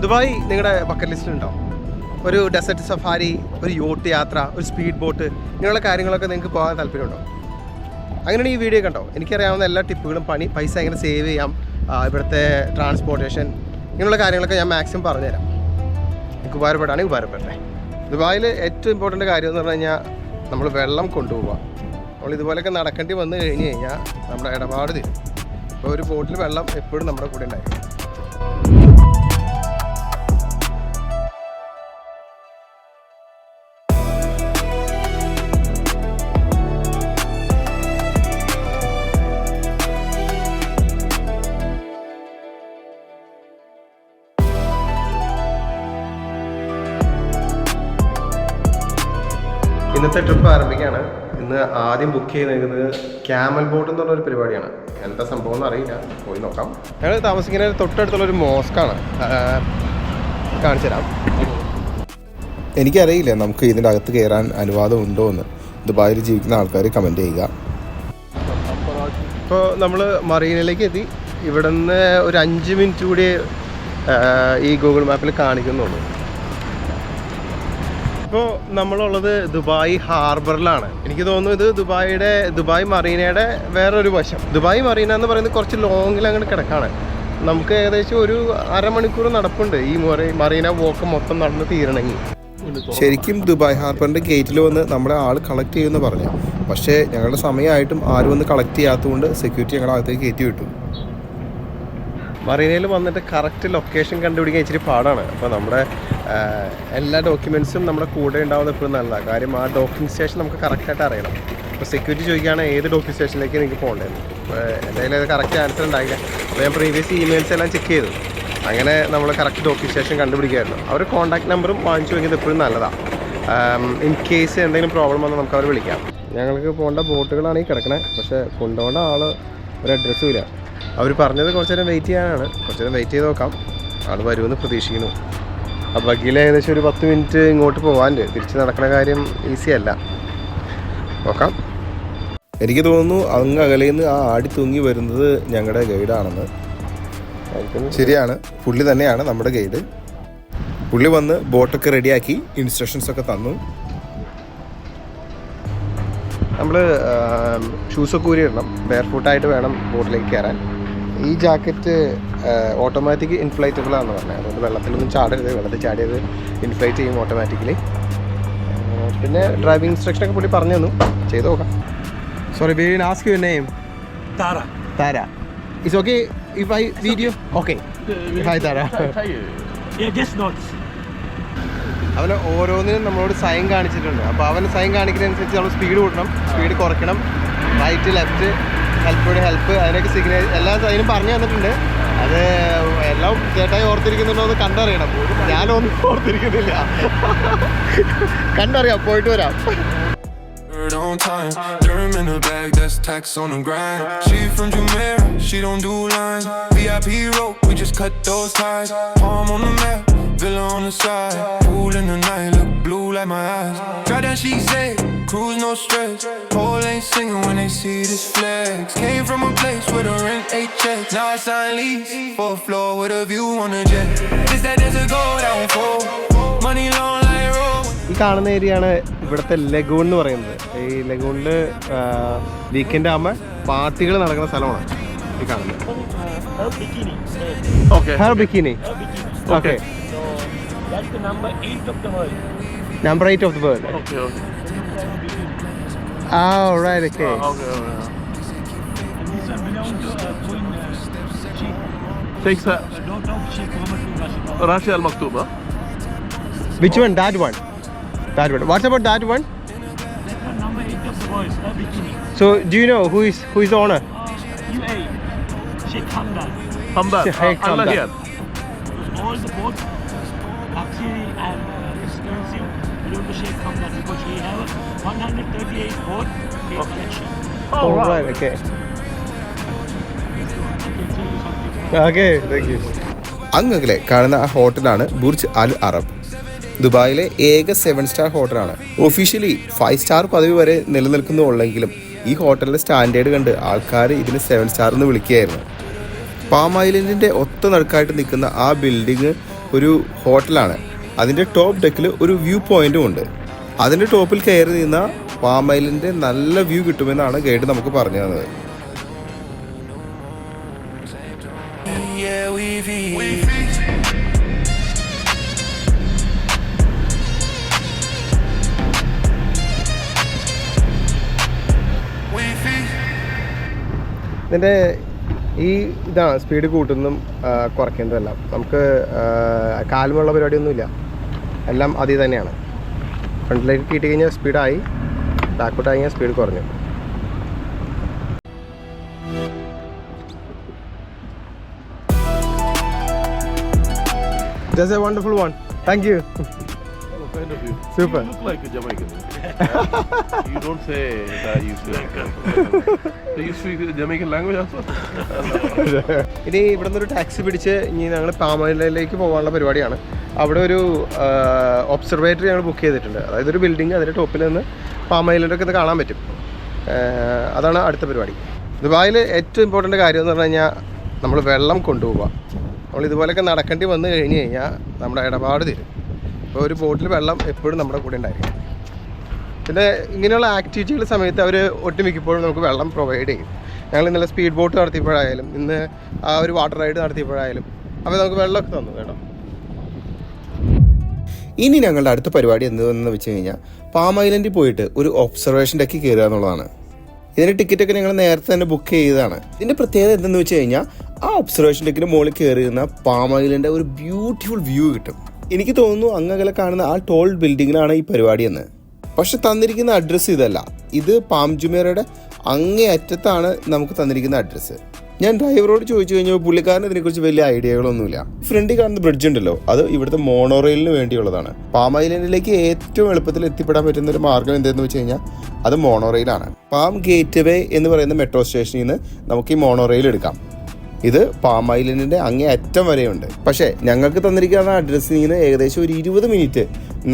Dubai നിങ്ങളുടെ bucket ലിസ്റ്റിലുണ്ടോ? ഒരു desert safari, ഒരു യോട്ട് യാത്ര, ഒരു സ്പീഡ് ബോട്ട്, ഇങ്ങനെയുള്ള കാര്യങ്ങളൊക്കെ നിങ്ങൾക്ക് പോകാൻ താല്പര്യമുണ്ടോ? അങ്ങനെയാണ് ഈ വീഡിയോ കണ്ടോ. എനിക്കറിയാവുന്ന എല്ലാ ടിപ്പുകളും, പൈസ എങ്ങനെ സേവ് ചെയ്യാം, ഇവിടുത്തെ ട്രാൻസ്പോർട്ടേഷൻ, ഇങ്ങനെയുള്ള കാര്യങ്ങളൊക്കെ ഞാൻ മാക്സിമം പറഞ്ഞുതരാം. എനിക്ക് ഉപകാരപ്പെട്ടാണെങ്കിൽ ഉപകാരപ്പെട്ടെ. ദുബായിൽ ഏറ്റവും ഇമ്പോർട്ടൻ്റ് കാര്യം എന്ന് പറഞ്ഞു കഴിഞ്ഞാൽ നമ്മൾ വെള്ളം കൊണ്ടുപോവുക. നമ്മൾ ഇതുപോലെയൊക്കെ നടക്കേണ്ടി വന്നു കഴിഞ്ഞ് കഴിഞ്ഞാൽ നമ്മുടെ ഇടപാട് തരും. അപ്പോൾ ഒരു ബോട്ടിൽ വെള്ളം എപ്പോഴും നമ്മുടെ കൂടെ ഉണ്ടായിരിക്കും. ഇന്നത്തെ ട്രിപ്പ് ആരംഭിക്കുകയാണ്. ഇന്ന് ആദ്യം ബുക്ക് ചെയ്തിരിക്കുന്നത് ക്യാമൽ ബോട്ട് എന്ന് പറഞ്ഞൊരു പരിപാടിയാണ്. എന്താ സംഭവം എന്ന് അറിയില്ല, പോയി നോക്കാം. ഞങ്ങൾ താമസിക്കുന്ന തൊട്ടടുത്തുള്ളൊരു മോസ്കാണ്, കാണിച്ചു തരാം. എനിക്കറിയില്ല നമുക്ക് ഇതിൻ്റെ അകത്ത് കയറാൻ അനുവാദം ഉണ്ടോ എന്ന്. ദുബായിൽ ജീവിക്കുന്ന ആൾക്കാർ കമൻറ്റ് ചെയ്യുക. ഇപ്പോൾ നമ്മൾ മറീനയിലേക്ക് എത്തി. ഇവിടെ നിന്ന് ഒരു 5 മിനിറ്റ് കൂടി ഈ ഗൂഗിൾ മാപ്പിൽ കാണിക്കുന്നുള്ളൂ. ഇപ്പോൾ നമ്മളുള്ളത് ദുബായ് ഹാർബറിലാണ്. എനിക്ക് തോന്നുന്നു ഇത് ദുബായ് മറീനയുടെ വേറൊരു വശം. ദുബായ് മറീന എന്ന് പറയുന്നത് കുറച്ച് ലോങ്ങിൽ അങ്ങോട്ട് കിടക്കാണ്. നമുക്ക് ഏകദേശം ഒരു അരമണിക്കൂർ നടപ്പുണ്ട് ഈ മറീന വോക്ക് മൊത്തം നടന്ന് തീരണമെങ്കിൽ. ശരിക്കും ദുബായ് ഹാർബറിൻ്റെ ഗേറ്റിൽ വന്ന് നമ്മുടെ ആൾ കളക്ട് ചെയ്യുമെന്ന് പറഞ്ഞു. പക്ഷേ ഞങ്ങളുടെ സമയമായിട്ടും ആരും വന്ന് കളക്ട് ചെയ്യാത്തതുകൊണ്ട് സെക്യൂരിറ്റി ഞങ്ങളുടെ അകത്തേക്ക് കയറ്റി വിട്ടു. മറീനയിൽ വന്നിട്ട് കറക്റ്റ് ലൊക്കേഷൻ കണ്ടുപിടിക്കാൻ ഇച്ചിരി പാടാണ്. അപ്പോൾ നമ്മുടെ എല്ലാ ഡോക്യുമെൻറ്റ്സും നമ്മുടെ കൂടെ ഉണ്ടാവുന്നത് എപ്പോഴും നല്ലതാണ്. കാര്യം ആ ഡോക്കിംഗ് സ്റ്റേഷൻ നമുക്ക് കറക്റ്റായിട്ട് അറിയണം. അപ്പോൾ സെക്യൂരിറ്റി ചോദിക്കുകയാണ് ഏത് ഡോക്കിംഗ് സ്റ്റേഷനിലേക്ക് എനിക്ക് പോകേണ്ടത്. എൻ്റെ കയ്യിൽ അത് കറക്റ്റ് ആൻസർ ഉണ്ടായില്ല. അപ്പോൾ ഞാൻ പ്രീവിയസ് ഇമെയിൽസ് എല്ലാം ചെക്ക് ചെയ്തു. അങ്ങനെ നമ്മൾ കറക്റ്റ് ഡോക്കിംഗ് സ്റ്റേഷൻ കണ്ടുപിടിക്കുമായിരുന്നു. അവർ കോൺടാക്ട് നമ്പറും വാങ്ങിച്ചു വയ്ക്കുന്നത് എപ്പോഴും നല്ലതാണ്. ഇൻ കേസ് എന്തെങ്കിലും പ്രോബ്ലം വന്നാൽ നമുക്ക് അവർ വിളിക്കാം. ഞങ്ങൾക്ക് പോകേണ്ട ബോട്ടുകളാണ് ഈ കിടക്കണത്. പക്ഷേ കൊണ്ടുപോകേണ്ട ആൾ ഒരു അഡ്രസ്സും ഇല്ല. അവർ പറഞ്ഞത് കുറച്ച് നേരം വെയിറ്റ് ചെയ്യാനാണ്. കുറച്ച് നേരം വെയിറ്റ് ചെയ്ത് നോക്കാം. ആൾ വരുമെന്ന് പ്രതീക്ഷിക്കുന്നു. ആ ബഗ്ഗിൽ ഏകദേശം ഒരു 10 മിനിറ്റ് ഇങ്ങോട്ട് പോകാനുണ്ട്. തിരിച്ച് നടക്കുന്ന കാര്യം ഈസി അല്ല. നോക്കാം. എനിക്ക് തോന്നുന്നു അങ്ങ് അകലേന്ന് ആ ആടി തൂങ്ങി വരുന്നത് ഞങ്ങളുടെ ഗൈഡാണെന്ന്. ശരിയാണ്, പുള്ളി തന്നെയാണ് നമ്മുടെ ഗൈഡ്. പുള്ളി വന്ന് ബോട്ടൊക്കെ റെഡിയാക്കി ഇൻസ്ട്രക്ഷൻസ് ഒക്കെ തന്നു. നമ്മൾ ഷൂസൊക്കെ ഊരിയിടണം. ബെയർ ഫൂട്ടായിട്ട് വേണം ബോട്ടിലേക്ക് കയറാൻ. ഈ ജാക്കറ്റ് ഓട്ടോമാറ്റിക് ഇൻഫ്ലൈറ്റബിൾ ആണെന്ന് പറഞ്ഞത്. അതുകൊണ്ട് വെള്ളത്തിലൊന്നും ചാടരുത്. വെള്ളത്തിൽ ചാടിയത് ഇൻഫ്ലൈറ്റ് ചെയ്യും ഓട്ടോമാറ്റിക്കലി. പിന്നെ ഡ്രൈവിംഗ് ഇൻസ്ട്രക്ഷനൊക്കെ പുള്ളി പറഞ്ഞു തന്നു. ചെയ്ത് നോക്കാം. Sorry, we will ask your name. Tara. It's okay if I video? Okay. Hi Tara. അവന് ഓരോന്നിനും നമ്മളോട് സൈൻ കാണിച്ചിട്ടുണ്ട്. അപ്പോൾ അവന് സൈൻ കാണിക്കുന്നതനുസരിച്ച് നമ്മൾ സ്പീഡ് കൂട്ടണം, സ്പീഡ് കുറയ്ക്കണം, റൈറ്റ് ലെഫ്റ്റ്, ഹെൽപ്പ് അതിനൊക്കെ സിഗ്നൽ എല്ലാ സൈനും പറഞ്ഞു തന്നിട്ടുണ്ട്. അത് എല്ലാം ചേട്ടായി ഓർത്തിരിക്കുന്നുണ്ടോ എന്ന് കണ്ടറിയണം. ഞാനൊന്നും ഓർത്തിരിക്കുന്നില്ല. കണ്ടറിയാം, പോയിട്ട് വരാം. On time, germ in the bag, that's tax on the grind. She from Jumeirah, she don't do lines. VIP rope, we just cut those ties. Palm on the map, villa on the side. Pool in the night, look blue like my eyes. Try that she say, cruise no stress. Pole ain't singing when they see this flex. Came from a place where the rent 8 checks. Now I sign lease for a floor with a view on the jet. This that there's a go down for money long like road. ഈ കാണുന്ന ഏരിയയാണ് ഇവിടുത്തെ lagoon എന്ന് പറയുന്നത്. ഈ ലഗൂണിൽ weekend ആകുമ്പോൾ പാർട്ടികൾ നടക്കുന്ന സ്ഥലമാണ് ഈ കാണുന്നത്. Her bikini. Okay. Number 8 of the world. Okay. Oh, right, okay. Sheikh Rashid Al Maktoum. Which one? That one. What about that one? Number 8 of the world, bikini. So, do you know who is the owner? UAE, Sheikh Hamdan. Sheikh Allah Hamdan. here. All the boats, luxury and expensive, belong to Sheikh Hamdan because he have 138 boat collection. Oh, right, okay. Okay, thank you. അങ്ങകലെ കാണുന്ന ആ ഹോട്ടലാണ് Burj Al Arab. ദുബായിലെ ഏക 7 star ഹോട്ടലാണ്. Officially 5 star പദവി വരെ നിലനിൽക്കുന്നുള്ളെങ്കിലും ഈ ഹോട്ടലിൻ്റെ സ്റ്റാൻഡേർഡ് കണ്ട് ആൾക്കാർ ഇതിന് 7 സ്റ്റാർ എന്ന് വിളിക്കുകയായിരുന്നു. പാം ഐലൻഡിൻ്റെ ഒത്ത നടുക്കായിട്ട് നിൽക്കുന്ന ആ ബിൽഡിങ് ഒരു ഹോട്ടലാണ്. അതിൻ്റെ ടോപ്പ് ഡെക്കിൽ ഒരു വ്യൂ പോയിന്റും ഉണ്ട്. അതിൻ്റെ ടോപ്പിൽ കയറി നിന്ന പാം ഐലൻഡിൻ്റെ നല്ല വ്യൂ കിട്ടുമെന്നാണ് ഗൈഡ് നമുക്ക് പറഞ്ഞു തന്നത്. Yeah, we feast. ഇതിൻ്റെ ഇതാണ് സ്പീഡ് കൂട്ടുന്നതും കുറയ്ക്കുന്നതെല്ലാം. നമുക്ക് കാലുമുള്ള പരിപാടിയൊന്നുമില്ല, എല്ലാം അതിൽ തന്നെയാണ്. ഫ്രണ്ടിലേക്ക് കിട്ടി കഴിഞ്ഞാൽ സ്പീഡായി, ബാക്കോട്ട് കഴിഞ്ഞാൽ സ്പീഡ് കുറഞ്ഞു. Just a wonderful one. Thank you. Kind of you. Super. You look like a Jamaican. You don't say that you speak. So you speak Jamaican language also? ഇനി ഇവിടെ നിന്നൊരു ടാക്സി പിടിച്ച് ഇനി ഞങ്ങൾ പാമയിലേക്ക് പോകാനുള്ള പരിപാടിയാണ്. അവിടെ ഒരു ഒബ്സർവേറ്ററി ഞങ്ങൾ ബുക്ക് ചെയ്തിട്ടുണ്ട്. അതായത് ഒരു ബിൽഡിങ്, അതിൻ്റെ ടോപ്പിൽ നിന്ന് പാം ഐലൻഡൊക്കെ ഇത് കാണാൻ പറ്റും. അതാണ് അടുത്ത പരിപാടി. ദുബായിൽ ഏറ്റവും ഇമ്പോർട്ടൻ്റ് കാര്യം എന്ന് പറഞ്ഞു കഴിഞ്ഞാൽ നമ്മൾ വെള്ളം കൊണ്ടുപോവുക. നമ്മൾ ഇതുപോലെയൊക്കെ നടക്കേണ്ടി വന്നു കഴിഞ്ഞ് കഴിഞ്ഞാൽ നമ്മുടെ ഇടപാട് തരും. അപ്പോൾ ഒരു ബോട്ടിൽ വെള്ളം എപ്പോഴും നമ്മുടെ കൂടെ ഉണ്ടായിരിക്കും. പിന്നെ ഇങ്ങനെയുള്ള ആക്ടിവിറ്റികളുടെ സമയത്ത് അവർ ഒട്ടുമിക്കപ്പോഴും നമുക്ക് വെള്ളം പ്രൊവൈഡ് ചെയ്യും. ഞങ്ങൾ ഇന്നലെ സ്പീഡ് ബോട്ട് നടത്തിയപ്പോഴായാലും ഇന്ന് ആ ഒരു വാട്ടർ റൈഡ് നടത്തിയപ്പോഴായാലും അപ്പോൾ നമുക്ക് വെള്ളമൊക്കെ തന്നു കേട്ടോ. ഇനി ഞങ്ങളുടെ അടുത്ത പരിപാടി എന്തെന്ന് വെച്ച് കഴിഞ്ഞാൽ പാം ഐലൻഡിൽ പോയിട്ട് ഒരു ഒബ്സർവേഷൻ ഡെക്കിൽ കയറുക എന്നുള്ളതാണ്. ഇതിൻ്റെ ടിക്കറ്റൊക്കെ ഞങ്ങൾ നേരത്തെ തന്നെ ബുക്ക് ചെയ്തതാണ്. ഇതിൻ്റെ പ്രത്യേകത എന്തെന്ന് വെച്ച് കഴിഞ്ഞാൽ ആ ഒബ്സർവേഷൻ ഡെക്കിന് മുകളിൽ കയറിയിരുന്ന പാം ഐലൻഡ് ഒരു ബ്യൂട്ടിഫുൾ വ്യൂ കിട്ടും. എനിക്ക് തോന്നുന്നു അങ്ങകലെ കാണുന്ന ആ ടോൾ ബിൽഡിങ്ങിലാണ് ഈ പരിപാടി എന്ന്. പക്ഷെ തന്നിരിക്കുന്ന അഡ്രസ്സ് ഇതല്ല. ഇത് പാം ജുമേറയുടെ അങ്ങേ അറ്റത്താണ് നമുക്ക് തന്നിരിക്കുന്ന അഡ്രസ്സ്. ഞാൻ ഡ്രൈവറോട് ചോദിച്ചു കഴിഞ്ഞാൽ പുള്ളിക്കാരന് ഇതിനെക്കുറിച്ച് വലിയ ഐഡിയകളൊന്നുമില്ല. ഫ്രണ്ടിൽ കാണുന്ന ബ്രിഡ്ജ് ഉണ്ടല്ലോ, അത് ഇവിടുത്തെ മോണോറെയിലിന് വേണ്ടിയുള്ളതാണ്. പാം ഐലൻഡിലേക്ക് ഏറ്റവും എളുപ്പത്തിൽ എത്തിപ്പെടാൻ പറ്റുന്ന ഒരു മാർഗ്ഗം എന്തെന്ന് വെച്ച് കഴിഞ്ഞാൽ അത് മോണോറെയിലാണ്. പാം ഗേറ്റ് വേ എന്ന് പറയുന്ന മെട്രോ സ്റ്റേഷനിൽ നിന്ന് നമുക്ക് ഈ മോണോറെയിൽ എടുക്കാം. ഇത് പാം ഐലൻഡിൻ്റെ അങ്ങേ അറ്റം വരെയുണ്ട്. പക്ഷേ ഞങ്ങൾക്ക് തന്നിരിക്കുന്ന അഡ്രസ്സിൽ നിന്ന് ഏകദേശം ഒരു 20 മിനിറ്റ്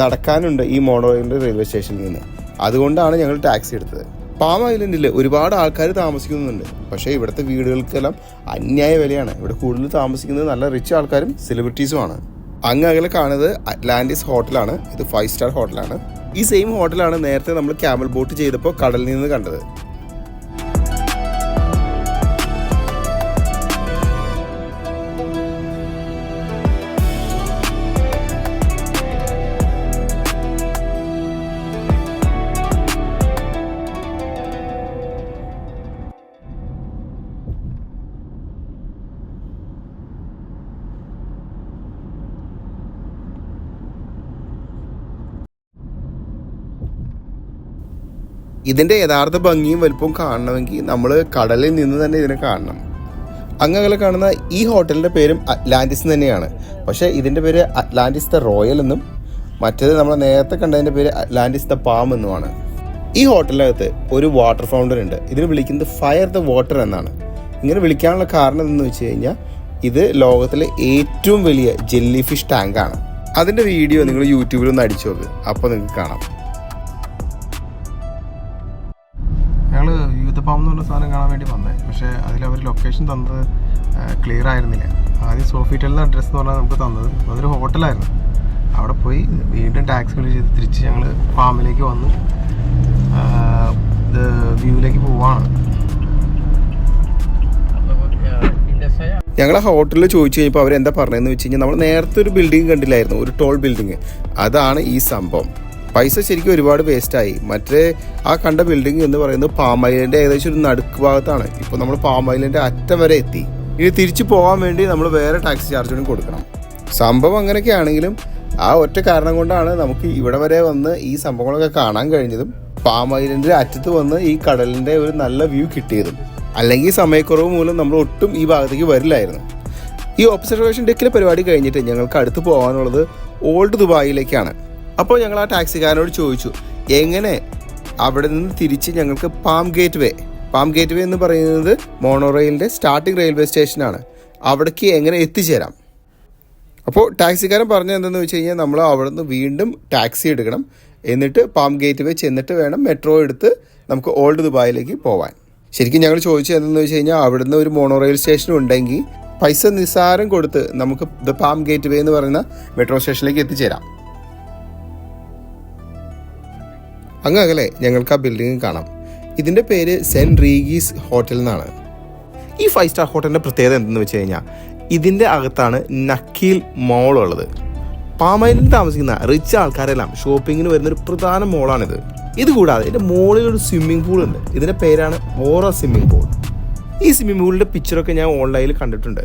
നടക്കാനുണ്ട് ഈ മോണോറെയിലിൻ്റെ റെയിൽവേ സ്റ്റേഷനിൽ നിന്ന്. അതുകൊണ്ടാണ് ഞങ്ങൾ ടാക്സി എടുത്തത്. പാം ഐലൻഡിൽ ഒരുപാട് ആൾക്കാർ താമസിക്കുന്നുണ്ട്. പക്ഷേ ഇവിടുത്തെ വീടുകൾക്കെല്ലാം അന്യായ വിലയാണ്. ഇവിടെ കൂടുതൽ താമസിക്കുന്നത് നല്ല റിച്ച് ആൾക്കാരും സെലിബ്രിറ്റീസുമാണ്. അങ്ങകലെ കാണുന്നത് അറ്റ്ലാന്റിസ് ഹോട്ടലാണ്. ഇത് 5 സ്റ്റാർ ഹോട്ടലാണ്. ഈ സെയിം ഹോട്ടലാണ് നേരത്തെ നമ്മൾ ക്യാമൽ ബോട്ട് ചെയ്തപ്പോൾ കടലിൽ നിന്ന് കണ്ടത്. ഇതിൻ്റെ യഥാർത്ഥ ഭംഗിയും വലുപ്പവും കാണണമെങ്കിൽ നമ്മൾ കടലിൽ നിന്ന് തന്നെ ഇതിനെ കാണണം. അങ്ങകലെ കാണുന്ന ഈ ഹോട്ടലിൻ്റെ പേരും അറ്റ്ലാന്റിസ് തന്നെയാണ്. പക്ഷേ ഇതിൻ്റെ പേര് അറ്റ്ലാന്റിസ് ദ റോയൽ എന്നും മറ്റേത് നമ്മൾ നേരത്തെ കണ്ടതിൻ്റെ പേര് അറ്റ്ലാന്റിസ് ദ പാം എന്നുമാണ്. ഈ ഹോട്ടലിനകത്ത് ഒരു വാട്ടർ ഫൗണ്ടൻ ഉണ്ട്. ഇതിന് വിളിക്കുന്നത് ഫയർ ദ വാട്ടർ എന്നാണ്. ഇങ്ങനെ വിളിക്കാനുള്ള കാരണം എന്തെന്ന് വെച്ച് കഴിഞ്ഞാൽ ഇത് ലോകത്തിലെ ഏറ്റവും വലിയ ജെല്ലി ഫിഷ് ടാങ്കാണ്. അതിൻ്റെ വീഡിയോ നിങ്ങൾ യൂട്യൂബിലൊന്ന് അടിച്ചു നോക്ക്, അപ്പോൾ നിങ്ങൾക്ക് കാണാം. ഞങ്ങൾ യൂത്ത് പാം എന്ന് പറഞ്ഞ സാധനം കാണാൻ വേണ്ടി വന്നത്. പക്ഷേ അതിലവർ ലൊക്കേഷൻ തന്നത് ക്ലിയർ ആയിരുന്നില്ല. ആദ്യം സോഫിറ്റലിൻ്റെ അഡ്രസ്സ് എന്ന് പറഞ്ഞാൽ നമുക്ക് തന്നത് അതൊരു ഹോട്ടലായിരുന്നു. അവിടെ പോയി വീണ്ടും ടാക്സി വിളിച്ച് തിരിച്ച് ഞങ്ങൾ ഫാമിലേക്ക് വന്ന് വ്യൂവിലേക്ക് പോവാണ്. ഞങ്ങൾ ഹോട്ടലിൽ ചോദിച്ചു കഴിഞ്ഞപ്പോൾ അവരെന്താ പറഞ്ഞതെന്ന് വെച്ച് കഴിഞ്ഞാൽ നമ്മൾ നേരത്തെ ഒരു ബിൽഡിംഗ് കണ്ടില്ലായിരുന്നു, ഒരു ടോൾ ബിൽഡിങ്. അതാണ് ഈ സംഭവം. പൈസ ശരിക്കും ഒരുപാട് വേസ്റ്റായി. മറ്റേ ആ കണ്ട ബിൽഡിംഗ് എന്ന് പറയുന്നത് പാം ഐലൻഡ് ഏകദേശം ഒരു നടുക്ക് ഭാഗത്താണ്. ഇപ്പോൾ നമ്മൾ പാം ഐലൻഡ് അറ്റം വരെ എത്തി. ഇനി തിരിച്ചു പോകാൻ വേണ്ടി നമ്മൾ വേറെ ടാക്സി ചാർജ് കൂടി കൊടുക്കണം. സംഭവം അങ്ങനെയൊക്കെ ആണെങ്കിലും ആ ഒറ്റ കാരണം കൊണ്ടാണ് നമുക്ക് ഇവിടെ വരെ വന്ന് ഈ സംഭവങ്ങളൊക്കെ കാണാൻ കഴിഞ്ഞതും പാം ഐലൻഡിൻ്റെ അറ്റത്ത് വന്ന് ഈ കടലിൻ്റെ ഒരു നല്ല വ്യൂ കിട്ടിയതും. അല്ലെങ്കിൽ സമയക്കുറവ് മൂലം നമ്മൾ ഒട്ടും ഈ ഭാഗത്തേക്ക് വരില്ലായിരുന്നു. ഈ ഒബ്സർവേഷൻ ഡെക്കിലെ പരിപാടി കഴിഞ്ഞിട്ട് ഞങ്ങൾക്ക് അടുത്ത് പോകാനുള്ളത് ഓൾഡ് ദുബായിലേക്കാണ്. അപ്പോൾ ഞങ്ങൾ ആ ടാക്സിക്കാരനോട് ചോദിച്ചു എങ്ങനെ അവിടെ നിന്ന് തിരിച്ച് ഞങ്ങൾക്ക് പാം ഗേറ്റ് വേ എന്ന് പറയുന്നത് മോണോറെയിലിൻ്റെ സ്റ്റാർട്ടിംഗ് റെയിൽവേ സ്റ്റേഷനാണ്, അവിടേക്ക് എങ്ങനെ എത്തിച്ചേരാം. അപ്പോൾ ടാക്സിക്കാരൻ പറഞ്ഞത് എന്തെന്ന് വെച്ച് കഴിഞ്ഞാൽ നമ്മൾ അവിടെ നിന്ന് വീണ്ടും ടാക്സി എടുക്കണം, എന്നിട്ട് പാം ഗേറ്റ് വേ ചെന്നിട്ട് വേണം മെട്രോ എടുത്ത് നമുക്ക് ഓൾഡ് ദുബായിലേക്ക് പോകാൻ. ശരിക്കും ഞങ്ങൾ ചോദിച്ചത് എന്തെന്ന് വെച്ച് കഴിഞ്ഞാൽ അവിടുന്ന് ഒരു മോണോറെയിൽ സ്റ്റേഷൻ ഉണ്ടെങ്കിൽ പൈസ നിസ്സാരം കൊടുത്ത് നമുക്ക് ദ പാം ഗേറ്റ് വേ എന്ന് പറയുന്ന മെട്രോ സ്റ്റേഷനിലേക്ക് എത്തിച്ചേരാം. അങ്ങ് അകലെ ഞങ്ങൾക്ക് ആ ബിൽഡിംഗ് കാണാം. ഇതിൻ്റെ പേര് സെൻറ്റ് റീഗീസ് ഹോട്ടൽ എന്നാണ്. ഈ 5 സ്റ്റാർ ഹോട്ടലിൻ്റെ പ്രത്യേകത എന്തെന്ന് വെച്ച് കഴിഞ്ഞാൽ ഇതിൻ്റെ അകത്താണ് നക്കീൽ മോൾ ഉള്ളത്. പാമൈലിൽ താമസിക്കുന്ന റിച്ച് ആൾക്കാരെല്ലാം ഷോപ്പിങ്ങിന് വരുന്നൊരു പ്രധാന മോളാണിത്. ഇതുകൂടാതെ ഇതിൻ്റെ മുകളിൽ ഒരു സ്വിമ്മിംഗ് പൂൾ ഉണ്ട്. ഇതിൻ്റെ പേരാണ് ഓറ സ്വിമ്മിംഗ് പൂൾ. ഈ സ്വിമ്മിംഗ് പൂളിൻ്റെ പിക്ചറൊക്കെ ഞാൻ ഓൺലൈനിൽ കണ്ടിട്ടുണ്ട്.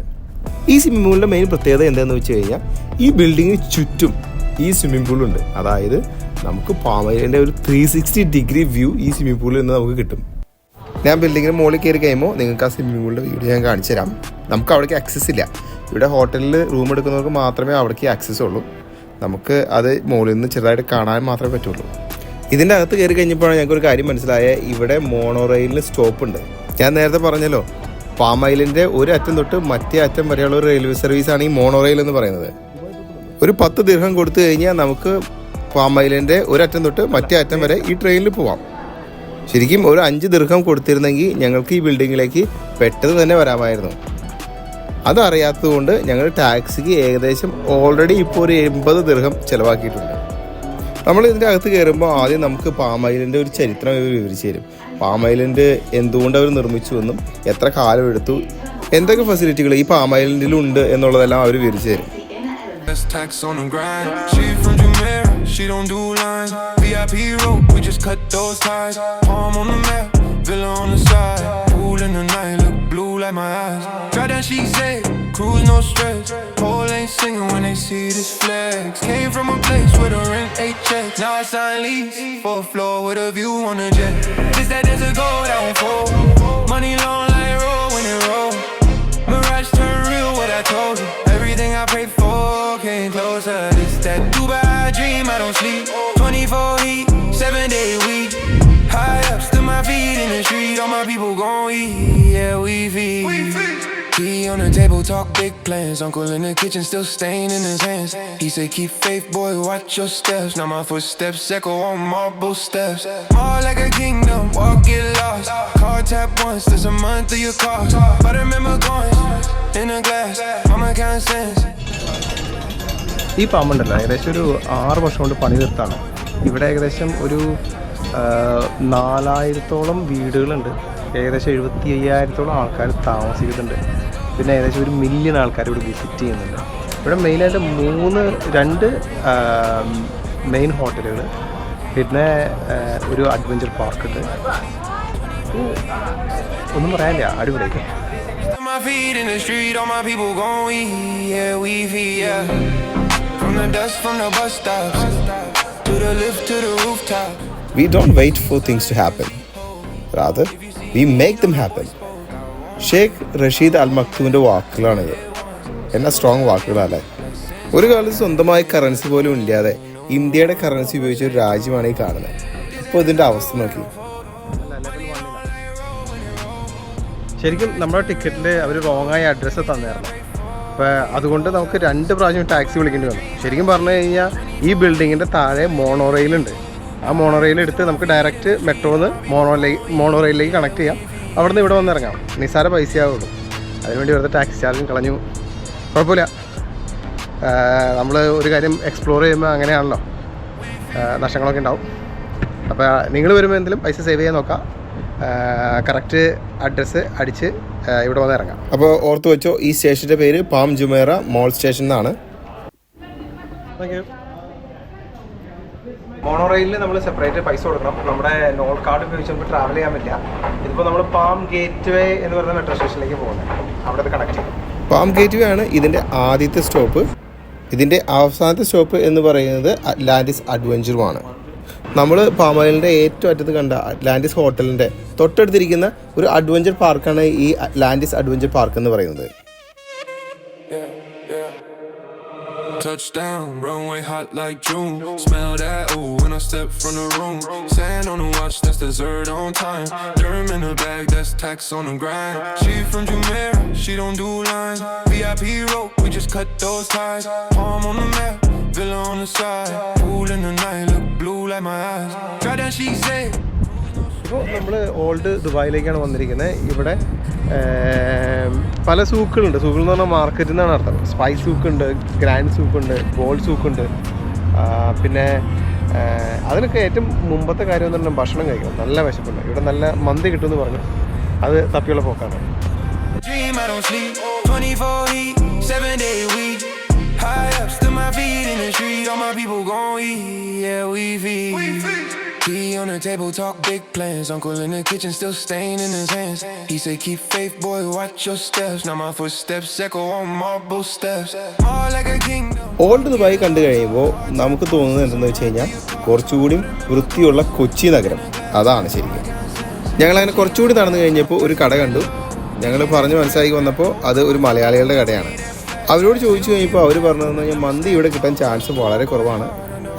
ഈ സ്വിമ്മിംഗ് പൂളിൻ്റെ മെയിൻ പ്രത്യേകത എന്താണെന്ന് വെച്ച് കഴിഞ്ഞാൽ ഈ ബിൽഡിങ്ങിന് ചുറ്റും ഈ സ്വിമ്മിംഗ് പൂളുണ്ട്. അതായത് നമുക്ക് പാമൈലിൻ്റെ ഒരു 360 ഡിഗ്രി വ്യൂ ഈ സ്വിമ്മിംഗ് പൂളിൽ നിന്ന് നമുക്ക് കിട്ടും. ഞാൻ ബിൽഡിങ്ങിന് മുകളിൽ കയറി കഴിയുമ്പോൾ നിങ്ങൾക്ക് ആ സ്വിമ്മിംഗ് പൂളിൻ്റെ വീഡിയോ ഞാൻ കാണിച്ചു തരാം. നമുക്ക് അവിടേക്ക് ആക്സസ് ഇല്ല. ഇവിടെ ഹോട്ടലിൽ റൂം എടുക്കുന്നവർക്ക് മാത്രമേ അവിടേക്ക് ആക്സസ് ഉള്ളൂ. നമുക്ക് അത് മുകളിൽ നിന്ന് ചെറുതായിട്ട് കാണാൻ മാത്രമേ പറ്റുള്ളൂ. ഇതിൻ്റെ അകത്ത് കയറി കഴിഞ്ഞപ്പോഴാണ് ഞങ്ങൾക്കൊരു കാര്യം മനസ്സിലായത്. ഇവിടെ മോണോറെയിലിന് സ്റ്റോപ്പ് ഉണ്ട്. ഞാൻ നേരത്തെ പറഞ്ഞല്ലോ, പാമൈലിൻ്റെ ഒരു അറ്റം തൊട്ട് മറ്റേ അറ്റം വരെയുള്ള ഒരു റെയിൽവേ സർവീസാണ് ഈ മോണോറെയിൽ എന്ന് പറയുന്നത്. ഒരു 10 ദിർഹം കൊടുത്തു കഴിഞ്ഞാൽ നമുക്ക് പാമൈലിൻ്റെ ഒരറ്റം തൊട്ട് മറ്റേ അറ്റം വരെ ഈ ട്രെയിനിൽ പോവാം. ശരിക്കും ഒരു 5 ദിർഹം കൊടുത്തിരുന്നെങ്കിൽ ഞങ്ങൾക്ക് ഈ ബിൽഡിങ്ങിലേക്ക് പെട്ടെന്ന് തന്നെ വരാമായിരുന്നു. അതറിയാത്തത് കൊണ്ട് ഞങ്ങൾ ടാക്സിക്ക് ഏകദേശം ഓൾറെഡി ഇപ്പോൾ ഒരു 80 ദിർഹം ചിലവാക്കിയിട്ടുണ്ട്. നമ്മൾ ഇതിൻ്റെ അകത്ത് കയറുമ്പോൾ ആദ്യം നമുക്ക് പാമൈലിൻ്റെ ഒരു ചരിത്രം വിവരിച്ചു തരും. പാമൈലിൻ്റെ എന്തുകൊണ്ട് അവർ നിർമ്മിച്ചു എന്നും എത്ര കാലം എടുത്തു, എന്തൊക്കെ ഫെസിലിറ്റികൾ ഈ പാമൈലിൻ്റെ എന്നുള്ളതെല്ലാം അവർ വിവരിച്ചു തരും. That's tax on the grind. She from Jumeirah, she don't do lines. VIP rope, we just cut those ties. Palm on the map, villa on the side. Pool in the night, look blue like my eyes. Try that she say, cruise no stress. Pole ain't singing when they see this flex. Came from a place where the rent 8 checks. Now I sign lease for a floor with a view on the jet. This that there's a go down for. Money long like roll when it roll. Mirage turn real, what I told you. Everything I prayed for came closer. This that Dubai dream, I don't sleep. 24 heat, 7 day week. High up, still my feet in the street. All my people gon' eat, yeah, we feed. Tea on the table, talk big plans. Uncle in the kitchen, still stain in his hands. He say, keep faith, boy, watch your steps. Now my footsteps echo on marble steps. More like a kingdom, walk get lost. Car tap once, there's a month of your cost. But I remember coins in a glass. Mama can't sense. ഈ പാമ്പുണ്ടല്ലോ ഏകദേശം ഒരു 6 വർഷം കൊണ്ട് പണി തീർത്താണ്. ഇവിടെ ഏകദേശം ഒരു 4000-ഓളം വീടുകളുണ്ട്. ഏകദേശം 75,000-ഓളം ആൾക്കാർ താമസിക്കുന്നുണ്ട്. പിന്നെ ഏകദേശം 1 മില്യൺ ആൾക്കാർ ഇവിടെ വിസിറ്റ് ചെയ്യുന്നുണ്ട്. ഇവിടെ മെയിനായിട്ട് 2 മെയിൻ ഹോട്ടലുകൾ, പിന്നെ ഒരു അഡ്വഞ്ചർ പാർക്കുണ്ട്. ഒന്നും പറയാനില്ല, അടിപൊളിയൊക്കെ. My feet in the street, all my people gon' eat, yeah, we feed, yeah. From the dust from the bus stops, to the lift to the rooftop. We don't wait for things to happen. Rather, we make them happen. Sheikh Rasheed അൽ മക്തൂമിൻ്റെ വാക്കുകളാണിത്. എന്നാ strong വാക്കുകളല്ലേ. ഒരു കാലത്ത് സ്വന്തമായി currency പോലും ഇല്ലാതെ ഇന്ത്യയുടെ currency ഉപയോഗിച്ച ഒരു രാജ്യമാണ് ഈ കാണുന്നത്. ഇപ്പോൾ ഇതിൻ്റെ അവസ്ഥ നോക്കി. ശരിക്കും നമ്മുടെ ടിക്കറ്റിൽ അവർ റോങ്ങായ അഡ്രസ്സ് തന്നായിരുന്നു. അപ്പോൾ അതുകൊണ്ട് നമുക്ക് 2 പ്രാവശ്യം ടാക്സി വിളിക്കേണ്ടി വന്നു. ശരിക്കും പറഞ്ഞു കഴിഞ്ഞാൽ ഈ ബിൽഡിങ്ങിൻ്റെ താഴെ മോണോറെയിലുണ്ട്. ആ മോണോറെയിൽ എടുത്ത് നമുക്ക് ഡയറക്റ്റ് മെട്രോന്ന് മോണോറെയിലേക്ക് കണക്ട് ചെയ്യാം. അവിടെ നിന്ന് ഇവിടെ വന്നിറങ്ങാം. നിസ്സാര പൈസയാവുള്ളൂ. അതിനുവേണ്ടി വെറുതെ ടാക്സി ചാർജും കളഞ്ഞു. കുഴപ്പമില്ല. നമ്മൾ ഒരു കാര്യം എക്സ്പ്ലോർ ചെയ്യുമ്പോൾ അങ്ങനെയാണല്ലോ, നഷ്ടങ്ങളൊക്കെ ഉണ്ടാവും. അപ്പോൾ നിങ്ങൾ വരുമ്പോൾ എന്തെങ്കിലും പൈസ സേവ് ചെയ്യാൻ നോക്കാം. കറക്റ്റ് അഡ്രസ്സ് അടിച്ച് ഇവിടെ വന്ന് ഇറങ്ങാം. അപ്പോൾ ഓർത്ത് വെച്ചോ, ഈ സ്റ്റേഷൻ്റെ പേര് പാം ജുമേറ മോൾ സ്റ്റേഷൻ എന്നാണ്. മോണോറെയിലിൽ നമ്മൾ സെപ്പറേറ്റ് പൈസ കൊടുക്കണം. നമ്മുടെ നോൾ കാർഡ് ഉപയോഗിച്ച് നമുക്ക് ട്രാവൽ ചെയ്യാൻ പറ്റില്ല. ഇതിപ്പോൾ നമ്മൾ പാം ഗേറ്റ് വേ എന്ന് പറയുന്ന മെട്രോ സ്റ്റേഷനിലേക്ക് പോകുന്നത്. അവിടെ കണക്ട് ചെയ്യും. പാം ഗേറ്റ് വേ ആണ് ഇതിൻ്റെ ആദ്യത്തെ സ്റ്റോപ്പ്. ഇതിൻ്റെ അവസാനത്തെ സ്റ്റോപ്പ് എന്ന് പറയുന്നത് അറ്റ്ലാന്റിസ് അഡ്വഞ്ചറുമാണ്. നമ്മൾ പാമൈലിൻ്റെ ഏറ്റവും അറ്റത്ത് കണ്ട അറ്റ്ലാന്റിസ് ഹോട്ടലിൻ്റെ തൊട്ടടുത്തിരിക്കുന്ന ഒരു അഡ്വഞ്ചർ പാർക്കാണ് ഈ അറ്റ്ലാന്റിസ് അഡ്വഞ്ചർ പാർക്ക് എന്ന് പറയുന്നത്. Touchdown, runway hot like June. Smell that, ooh, when I step from the room. Sand on the watch, that's dessert on time. Germ in the bag, that's tax on the grind. She from Jumeirah, she don't do lines. VIP rope, we just cut those ties. Palm on the map, villa on the side. Pool in the night, look blue like my eyes. Try that she say. ഇപ്പോൾ നമ്മൾ old ദുബായിലേക്കാണ് വന്നിരിക്കുന്നത്. ഇവിടെ പല സൂക്കുകളുണ്ട്. സൂക്കുകൾ എന്ന് പറഞ്ഞാൽ മാർക്കറ്റിൽ നിന്നാണ് അർത്ഥം. സ്പൈസ് സൂക്കുണ്ട്, ഗ്രാൻഡ് സൂക്കുണ്ട്, ഗോൾഡ് സൂക്കുണ്ട്. പിന്നെ അതിനൊക്കെ ഏറ്റവും മുമ്പത്തെ കാര്യം എന്ന് പറഞ്ഞാൽ ഭക്ഷണം കഴിക്കണം. നല്ല വിശപ്പുണ്ട്. ഇവിടെ നല്ല മന്തി കിട്ടുമെന്ന് പറഞ്ഞു. അത് തപ്പിയുള്ള പോക്കാണ്. Dream, I don't sleep. 24 heat, 7-day week. High up, still my feet in the street. All my people gon' eat, yeah, we feed. Tea on the table, talk big plans. Uncle in the kitchen, still stain in his hands. He say, keep faith, boy, watch your steps. Now my footsteps echo on marble steps. More like a kingdom. Old Dubai കണ്ടു കഴിയുമ്പോൾ നമുക്ക് തോന്നുന്നത് എന്തെന്ന് വെച്ച് കഴിഞ്ഞാൽ കുറച്ചുകൂടി വൃത്തിയുള്ള കൊച്ചി നഗരം. അതാണ് ശരിക്കും. ഞങ്ങളങ്ങനെ കുറച്ചുകൂടി നടന്നു കഴിഞ്ഞപ്പോൾ ഒരു കട കണ്ടു. ഞങ്ങൾ പറഞ്ഞ് മനസ്സിലാക്കി വന്നപ്പോൾ അത് ഒരു മലയാളികളുടെ കടയാണ്. അവരോട് ചോദിച്ചു കഴിഞ്ഞപ്പോൾ അവർ പറഞ്ഞതെന്ന് പറഞ്ഞാൽ മന്തി ഇവിടെ കിട്ടാൻ ചാൻസ് വളരെ കുറവാണ്.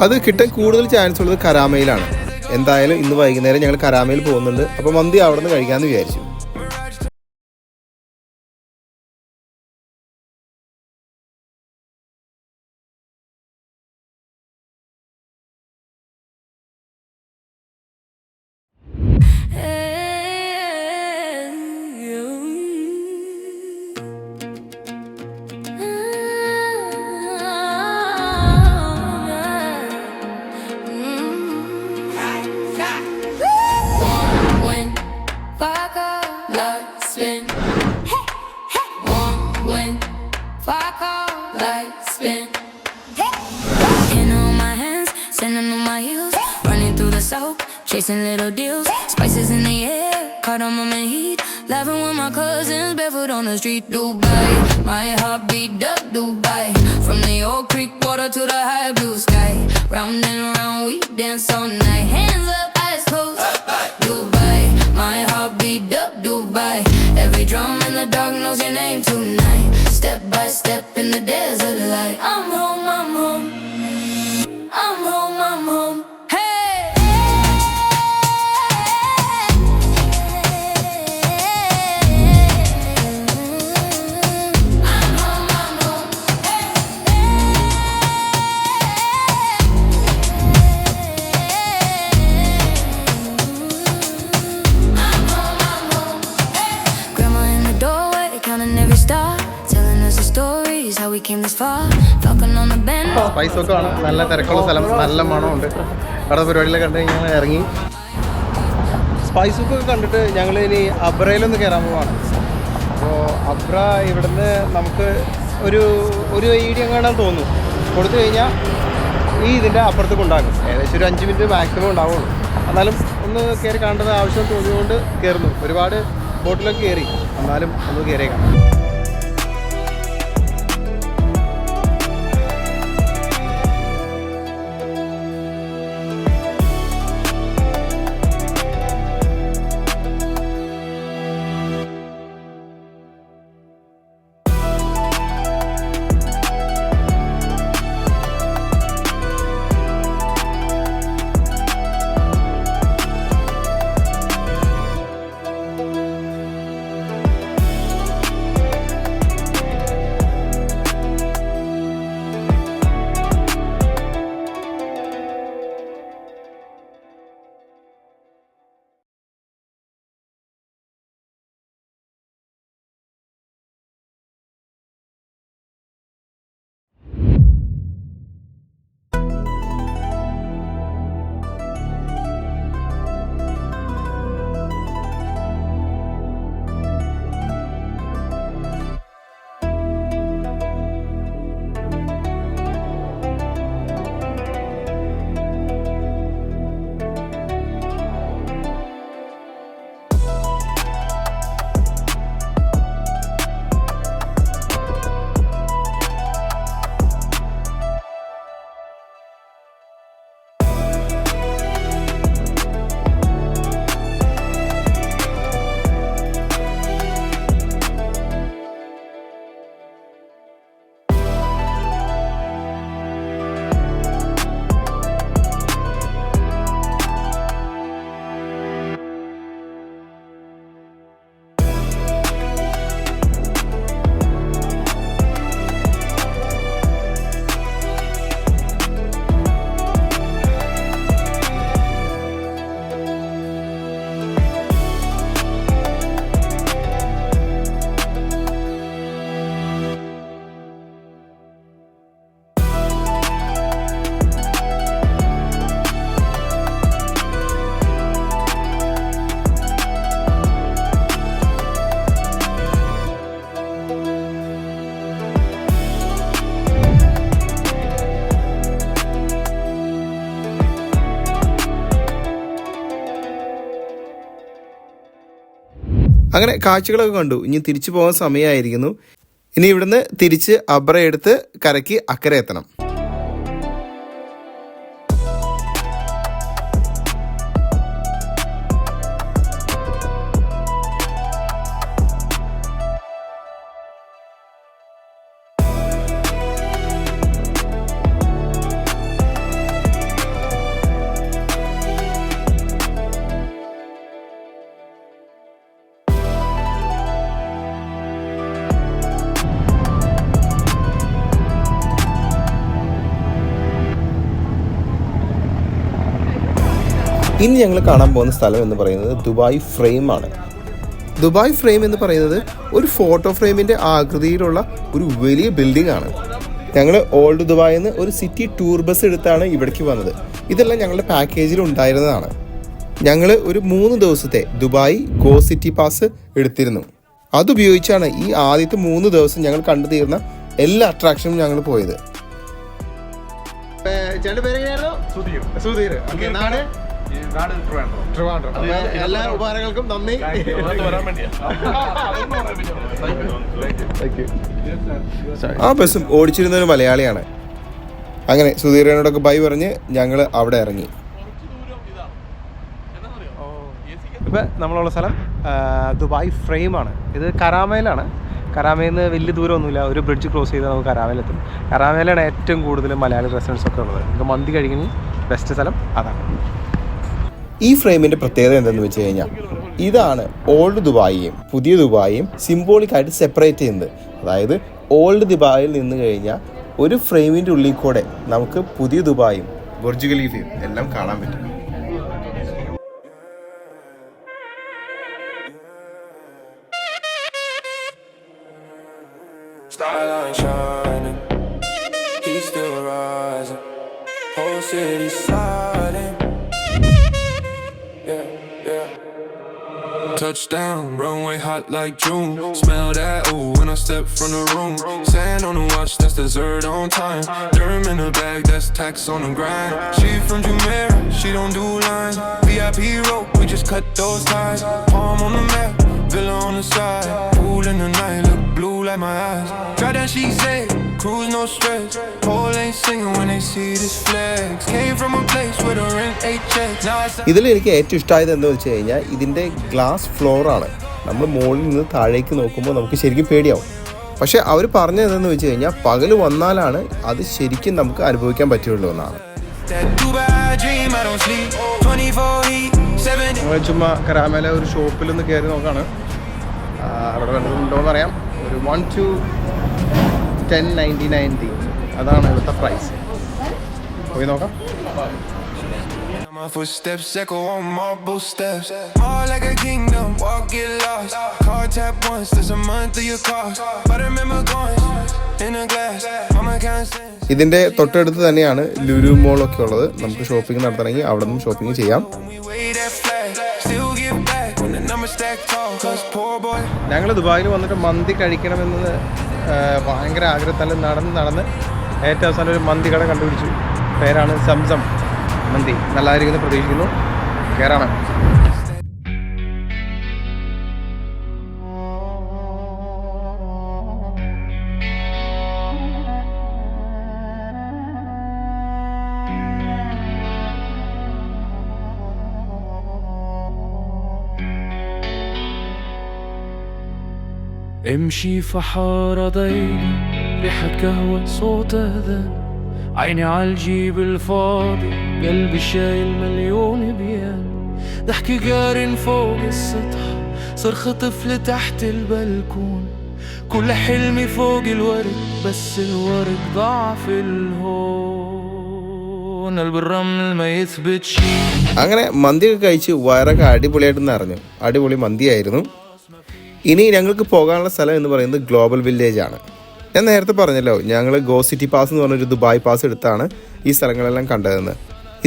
അത് കിട്ടാൻ കൂടുതൽ ചാൻസ് ഉള്ളത് കരാമയിലാണ്. എന്തായാലും ഇന്ന് വൈകുന്നേരം ഞങ്ങൾ കരാമയിൽ പോകുന്നുണ്ട്. അപ്പോൾ മന്തി അവിടെ നിന്ന് കഴിക്കാമെന്ന് വിചാരിച്ചു. Chasing little deals, spices in the air, cardamom and heat. Laughing with my cousins, barefoot on the street. Dubai, my heartbeat up Dubai. From the old creek water to the high blue sky. Round and round we dance all night. Hands up, eyes closed. Dubai, my heartbeat up Dubai. Every drum in the dark knows your name tonight. Step by step in the desert light. I'm home, I'm home. I'm home, I'm home. സ്പൈസൊക്കെ ആണ്. നല്ല തിരക്കുള്ള സ്ഥലം, നല്ല മണമുണ്ട്. അവിടെ പരിപാടിയിലൊക്കെ കണ്ട് ഞങ്ങൾ ഇറങ്ങി. സ്പൈസൊക്കെ കണ്ടിട്ട് ഞങ്ങൾ ഇനി അബ്രയിലൊന്ന് കയറാൻ പോവാണ്. അപ്പോൾ അബ്ര ഇവിടുന്ന് നമുക്ക് ഒരു ഐഡിയ കാണാൻ തോന്നുന്നു. കൊടുത്തു കഴിഞ്ഞാൽ ഇതിൻ്റെ അപ്പുറത്തേക്ക് ഉണ്ടാകും. ഏകദേശം ഒരു 5 മിനിറ്റ് മാക്സിമം ഉണ്ടാവുള്ളൂ. എന്നാലും ഒന്ന് കയറി കാണേണ്ടത് ആവശ്യം തോന്നിയതുകൊണ്ട് കയറുന്നു. ഒരുപാട് ബോട്ടിലൊക്കെ കയറി, എന്നാലും ഒന്ന് കയറിയേക്കാം. അങ്ങനെ കാഴ്ചകളൊക്കെ കണ്ടു. ഇനി തിരിച്ചു പോകാൻ സമയമായിരിക്കുന്നു. ഇനി ഇവിടുന്ന് തിരിച്ച് അബ്ര എടുത്ത് കരയ്ക്ക് അക്കരെ എത്തണം. ഇനി ഞങ്ങൾ കാണാൻ പോകുന്ന സ്ഥലം എന്ന് പറയുന്നത് ദുബായ് ഫ്രെയിം ആണ്. ദുബായ് ഫ്രെയിം എന്ന് പറയുന്നത് ഒരു ഫോട്ടോ ഫ്രെയിമിൻ്റെ ആകൃതിയിലുള്ള ഒരു വലിയ ബിൽഡിംഗ് ആണ്. ഞങ്ങൾ ഓൾഡ് ദുബായിൽ നിന്ന് ഒരു സിറ്റി ടൂർ ബസ് എടുത്താണ് ഇവിടേക്ക് വന്നത്. ഇതെല്ലാം ഞങ്ങളുടെ പാക്കേജിൽ ഉണ്ടായിരുന്നതാണ്. ഞങ്ങൾ ഒരു 3 ദിവസത്തെ ദുബായ് ഗോ സിറ്റി പാസ് എടുത്തിരുന്നു. അതുപയോഗിച്ചാണ് ഈ ആദ്യത്തെ 3 ദിവസം ഞങ്ങൾ കണ്ടു തീർന്ന എല്ലാ അട്രാക്ഷനും ഞങ്ങൾ പോയത്. എല്ലാ ഉപകാരങ്ങൾക്കും നന്ദി. ആ ബസ്സും ഓടിച്ചിരുന്ന ഒരു മലയാളിയാണ്. അങ്ങനെ സുധീരനോടൊക്കെ ബൈ പറഞ്ഞ് ഞങ്ങൾ അവിടെ ഇറങ്ങി. ഇപ്പം നമ്മളുള്ള സ്ഥലം ദുബായ് ഫ്രെയിമാണ്. ഇത് കരാമയിലാണ്. കരാമയിൽ നിന്ന് വലിയ ദൂരമൊന്നുമില്ല. ഒരു ബ്രിഡ്ജ് ക്രോസ് ചെയ്താൽ നമുക്ക് കരാമയിലെത്തും. കരാമയിലാണ് ഏറ്റവും കൂടുതൽ മലയാളി റെസിഡൻസ് ഒക്കെ ഉള്ളത്. നമുക്ക് മന്തി കഴിക്കുന്ന ബെസ്റ്റ് സ്ഥലം അതാണ്. ഈ ഫ്രെയിമിൻ്റെ പ്രത്യേകത എന്തെന്ന് വെച്ച് കഴിഞ്ഞാൽ ഇതാണ് ഓൾഡ് ദുബായിയും പുതിയ ദുബായിയും സിംബോളിക്കായിട്ട് സെപ്പറേറ്റ് ചെയ്യുന്നത്. അതായത് ഓൾഡ് ദുബായിൽ നിന്ന് കഴിഞ്ഞാൽ ഒരു ഫ്രെയിമിൻ്റെ ഉള്ളിൽ കൂടെ നമുക്ക് പുതിയ ദുബായും ബുർജ് ഖലീഫയും എല്ലാം കാണാൻ പറ്റും. Starlight shining, he's still rising. Whole city silent. Yeah, yeah. Touchdown, runway hot like June. Smell that ooh when I step from the room. Sand on the watch, that's dessert on time. Dirham in the bag, that's tax on the grind. She from Jumeirah, she don't do lines. VIP rope, we just cut those ties. Palm on the map, villa on the side. Pool in the night, look blue like my eyes. Try that she say, cruise no stress. Pole ain't singing when they see this flex. Came from a place where the rent 8 checks. Now I ഇതിൽ എനിക്ക് ഏറ്റവും ഇഷ്ടമായത് എന്താ വെച്ച് കഴിഞ്ഞാൽ ഇതിൻ്റെ glass ഫ്ലോറാണ്. നമ്മൾ മുകളിൽ നിന്ന് താഴേക്ക് നോക്കുമ്പോൾ നമുക്ക് ശരിക്കും പേടിയാവും. പക്ഷേ അവർ പറഞ്ഞതെന്ന് വെച്ച് കഴിഞ്ഞാൽ പകൽ വന്നാലാണ് അത് ശരിക്കും നമുക്ക് അനുഭവിക്കാൻ പറ്റുള്ളൂ എന്നാണ്. നമ്മൾ ചുമ്മാ കരാമയിലെ ഒരു ഷോപ്പിലൊന്ന് കയറി നോക്കാണ്. അവിടെ വേണ്ടതുണ്ടോയെന്ന് അറിയാം. ഒരു 1 to 1099 അതാണ് ഇവിടുത്തെ പ്രൈസ്. പോയി നോക്കാം. My footsteps echo on marble steps. More like a kingdom, walk get lost. Car tap once, there's a month of your cost. But I remember going in a glass. Mama can't stand. ഇതിൻ്റെ തൊട്ടടുത്ത് തന്നെയാണ് ലുലു മോളൊക്കെ ഉള്ളത്. നമുക്ക് shopping നടത്തണമെങ്കിൽ അവിടെ നിന്നും shopping ചെയ്യാം. ഞങ്ങൾ ദുബായിൽ വന്നിട്ട് മന്തി കഴിക്കണമെന്ന് ഭയങ്കര ആഗ്രഹത്താൽ നടന്ന് ഏറ്റവും അവസാനം ഒരു മന്തി കട കണ്ടുപിടിച്ചു. പേരാണ് സംസം മന്തി. നല്ലതായിരിക്കുമെന്ന് പ്രതീക്ഷിക്കുന്നു. കയറാണ്. امشي في حارة ضيقة ريحة قهوة صوت أذان عيني عالجيب الفاضي قلبي شايل مليون بيان ضحكي قارن فوق السطح صرخة طفل تحت البلكون كل حلمي فوق الورد بس الورد ضعف الهون قلب الرمل ما يثبت شي. അങ്ങനെ മന്തിയൊക്കെ കഴിച്ച് വയറൊക്കെ അടിപൊളിയായിട്ട് നിറഞ്ഞു. അടിപൊളി മന്തിയായിരുന്നു. ഇനി ഞങ്ങൾക്ക് പോകാനുള്ള സ്ഥലം എന്ന് പറയുന്നത് ഗ്ലോബൽ വില്ലേജ് ആണ്. ഞാൻ നേരത്തെ പറഞ്ഞല്ലോ, ഞങ്ങൾ ഗോ സിറ്റി പാസ് എന്ന് പറഞ്ഞൊരു ദുബായ് പാസ് എടുത്താണ് ഈ സ്ഥലങ്ങളെല്ലാം കണ്ടതെന്ന്.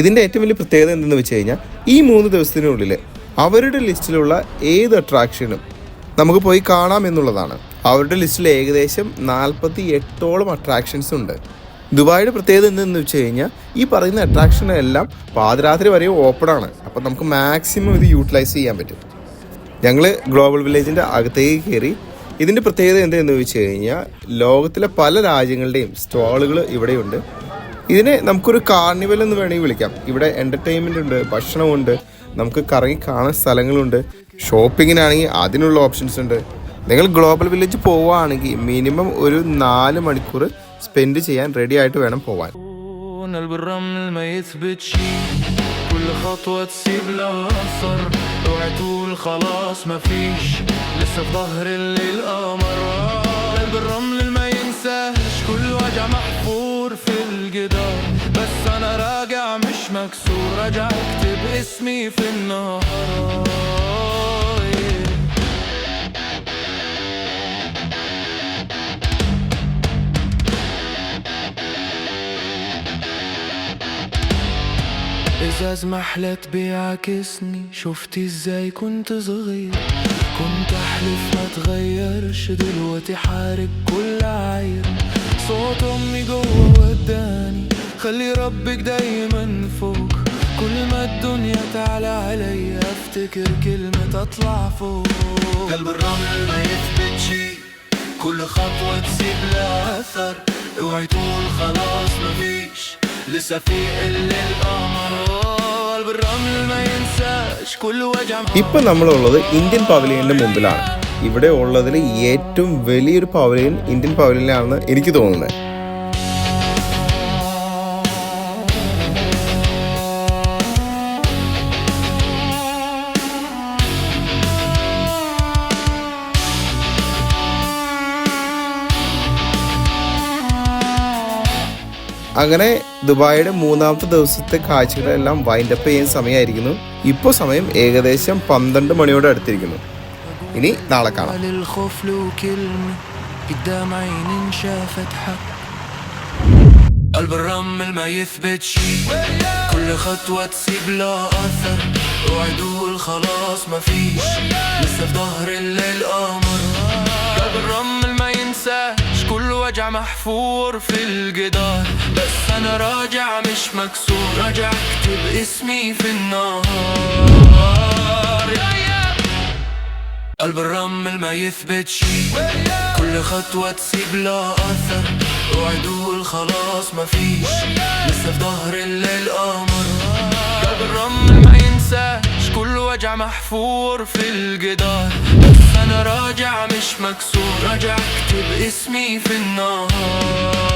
ഇതിൻ്റെ ഏറ്റവും വലിയ പ്രത്യേകത എന്തെന്ന് വെച്ച് കഴിഞ്ഞാൽ ഈ 3 ദിവസത്തിനുള്ളിൽ അവരുടെ ലിസ്റ്റിലുള്ള ഏത് അട്രാക്ഷനും നമുക്ക് പോയി കാണാം എന്നുള്ളതാണ്. അവരുടെ ലിസ്റ്റിൽ ഏകദേശം 48ഓളം അട്രാക്ഷൻസ് ഉണ്ട്. ദുബായിയുടെ പ്രത്യേകത എന്തെന്ന് വെച്ച് കഴിഞ്ഞാൽ ഈ പറയുന്ന അട്രാക്ഷനെല്ലാം പാതിരാത്രി വരെയും ഓപ്പൺ ആണ്. അപ്പോൾ നമുക്ക് മാക്സിമം ഇത് യൂട്ടിലൈസ് ചെയ്യാൻ പറ്റും. ഞങ്ങൾ ഗ്ലോബൽ വില്ലേജിൻ്റെ അകത്തേക്ക് കയറി. ഇതിൻ്റെ പ്രത്യേകത എന്താണെന്ന് ചോദിച്ചു കഴിഞ്ഞാൽ ലോകത്തിലെ പല രാജ്യങ്ങളുടെയും സ്റ്റോളുകൾ ഇവിടെയുണ്ട്. ഇതിനെ നമുക്കൊരു കാർണിവൽ എന്ന് വേണമെങ്കിൽ വിളിക്കാം. ഇവിടെ എൻ്റർടൈൻമെൻ്റ് ഉണ്ട്, ഭക്ഷണമുണ്ട്, നമുക്ക് കറങ്ങി കാണാൻ സ്ഥലങ്ങളുണ്ട്, ഷോപ്പിങ്ങിനാണെങ്കിൽ അതിനുള്ള ഓപ്ഷൻസ് ഉണ്ട്. നിങ്ങൾ ഗ്ലോബൽ വില്ലേജ് പോവുകയാണെങ്കിൽ മിനിമം ഒരു 4 മണിക്കൂർ സ്പെൻഡ് ചെയ്യാൻ റെഡി ആയിട്ട് വേണം പോവാൻ. قلب الرمل ما يثبت شي كل خطوة تسيب لها أثر اوعي تقول خلاص ما فيش لسه في ظهر الليل قمر قلب الرمل ما ينساش كل وجع محفور في الجدار بس أنا راجع مش مكسور راجع اكتب اسمي في النهار إزاز محلت بيعكسني شفتي ازاي كنت صغير كنت أحلف ما تغيرش دلوقتي حارق كل عير صوت أمي جوه وداني خلي ربك دايما فوق كل ما الدنيا تعلى عليا افتكر كلمة اطلع فوق قلب الرمل ما يثبت شي كل خطوة تسيب لها أثر اوعي تقول خلاص مفيش لسه في الليل قمر قلب الرمل ما ينساش كل وجع ഇപ്പം നമ്മളുള്ളത് ഇന്ത്യൻ പവലിയൻ്റെ മുമ്പിലാണ്. ഇവിടെ ഉള്ളതിൽ ഏറ്റവും വലിയൊരു പവലിയൻ ഇന്ത്യൻ പവലിയനാണെന്ന് എനിക്ക് തോന്നുന്നത്. അങ്ങനെ ദുബായിയുടെ 3ാമത്തെ ദിവസത്തെ കാഴ്ചകളെല്ലാം വൈൻഡപ്പ് ചെയ്യാൻ സമയമായിരിക്കുന്നു. ഇപ്പോൾ സമയം ഏകദേശം 12 മണിയോട് അടുത്തിരിക്കുന്നു. ഇനി നാളെ കാണാം. الخوف له كلمة قدام عيني انشافت حق قلب الرمل ما يثبت شي كل خطوة تسيب لها أثر اوعي تقول خلاص ما فيش لسه في ظهر الليل قمر قلب الرمل ما ينساش كل وجع محفور في الجدار بس أنا راجع مش مكسور راجع اكتب اسمي في النهار قلب الرمل ما يثبت شي كل خطوة تسيب لها أثر اوعي تقول خلاص ما فيش لسه في ظهر الليل قمر قلب الرمل ما ينساش كل وجع محفور في الجدار بس أنا راجع مش مكسور راجع اكتب اسمي في النهار